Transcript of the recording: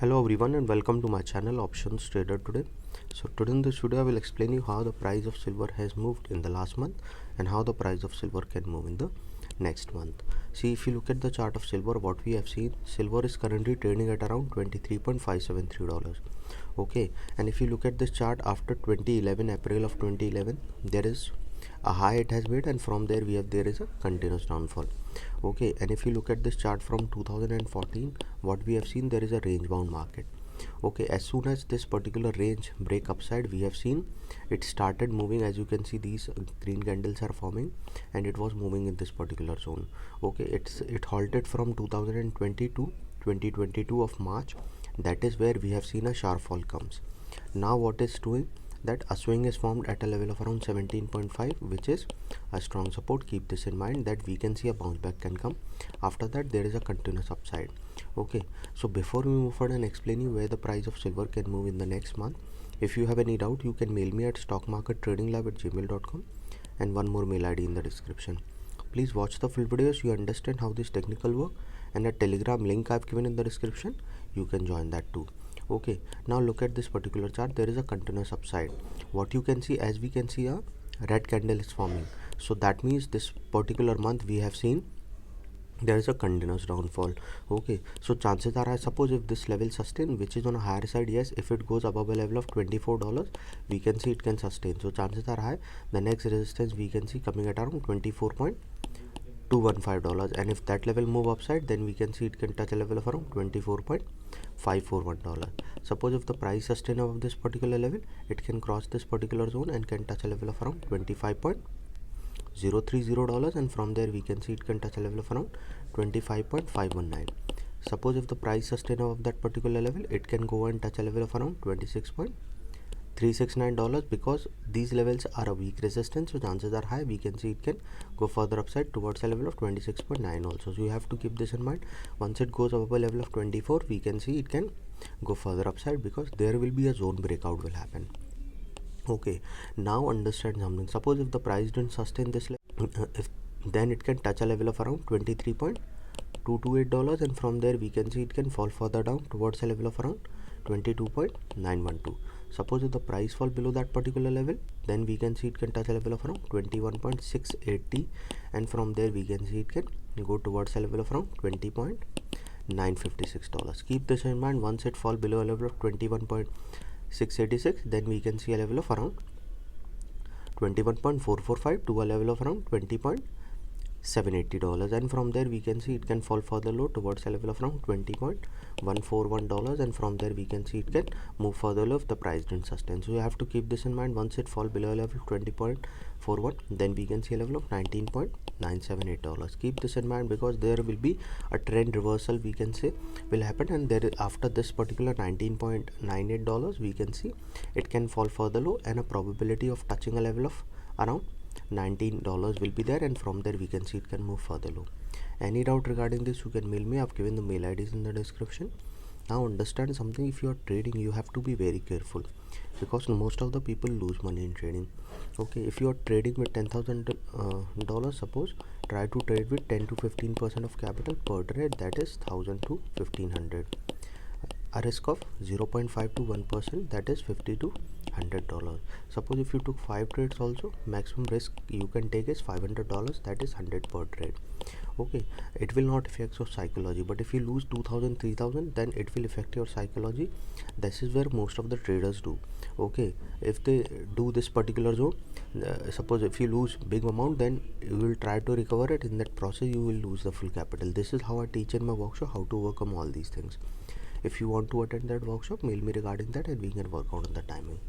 Hello everyone and welcome to my channel Options Trader Today. So today in this video I will explain you how the price of silver has moved in the last month and how the price of silver can move in the next month. See, if you look at the chart of silver, what we have seen, silver is currently trading at around $23.573. Okay, and if you look at this chart after 2011, April of 2011, there is a high it has made, and from there there is a continuous downfall. Okay, and if you look at this chart from 2014, what we have seen, there is a range bound market. Okay, as soon as this particular range break upside, we have seen it started moving. As you can see, these green candles are forming and it was moving in this particular zone. Okay, it halted from 2020 to 2022 of March. That is where we have seen a sharp fall comes. Now what is doing, that a swing is formed at a level of around 17.5, which is a strong support. Keep this in mind that we can see a bounce back can come. After that there is a continuous upside. Okay, so before we move forward and explain you where the price of silver can move in the next month, if you have any doubt, you can mail me at stockmarkettradinglab@gmail.com, and one more mail ID in the description. Please watch the full video so you understand how this technical work, and a telegram link I've given in the description, you can join that too. Okay, now look at this particular chart. There is a continuous upside. What you can see, as we can see, a red candle is forming, so that means this particular month we have seen there is a continuous downfall. Okay, so chances are, I suppose, if this level sustain, which is on a higher side, yes, if it goes above a level of $24, we can see it can sustain. So chances are high the next resistance we can see coming at around $24.215, and if that level move upside, then we can see it can touch a level of around $24.541. Suppose if the price sustain above this particular level, it can cross this particular zone and can touch a level of around $25.030, and from there we can see it can touch a level of around 25.519. Suppose if the price sustain above that particular level, it can go and touch a level of around $26.369, because these levels are a weak resistance, so chances are high we can see it can go further upside towards a level of 26.9 also. So you have to keep this in mind. Once it goes above a level of 24, we can see it can go further upside, because there will be a zone breakout will happen. Okay, now understand something. Suppose if the price didn't sustain this level, then it can touch a level of around $23.228, and from there we can see it can fall further down towards a level of around 22.912. Suppose if the price fall below that particular level, then we can see it can touch a level of around 21.680, and from there we can see it can go towards a level of around $20.956. Keep this in mind. Once it fall below a level of 21.686, then we can see a level of around 21.445 to a level of around $20.780, and from there we can see it can fall further low towards a level of around $20.141, and from there we can see it can move further low if the price didn't sustain. So you have to keep this in mind. Once it fall below a level of 20.41, then we can see a level of $19.978. Keep this in mind, because there will be a trend reversal, we can say, will happen, and there after this particular $19.98, we can see it can fall further low, and a probability of touching a level of around $19 will be there, and from there we can see it can move further low. Any doubt regarding this, you can mail me. I've given the mail IDs in the description. Now understand something. If you are trading, you have to be very careful, because most of the people lose money in trading. Okay, if you are trading with $10,000, suppose, try to trade with 10 to 15% of capital per trade, that is 1,000 to 1,500. A risk of 0.5 to 1%, that is $50 to $100. Suppose if you took 5 trades also, maximum risk you can take is $500, that is 100 per trade. Okay, it will not affect your psychology, but if you lose 2,000, 3,000, then it will affect your psychology. This is where most of the traders do. Okay, if they do this particular zone, suppose if you lose big amount, then you will try to recover it. In that process you will lose the full capital. This is how I teach in my workshop, how to overcome all these things. If you want to attend that workshop, mail me regarding that, and we can work out on the timing.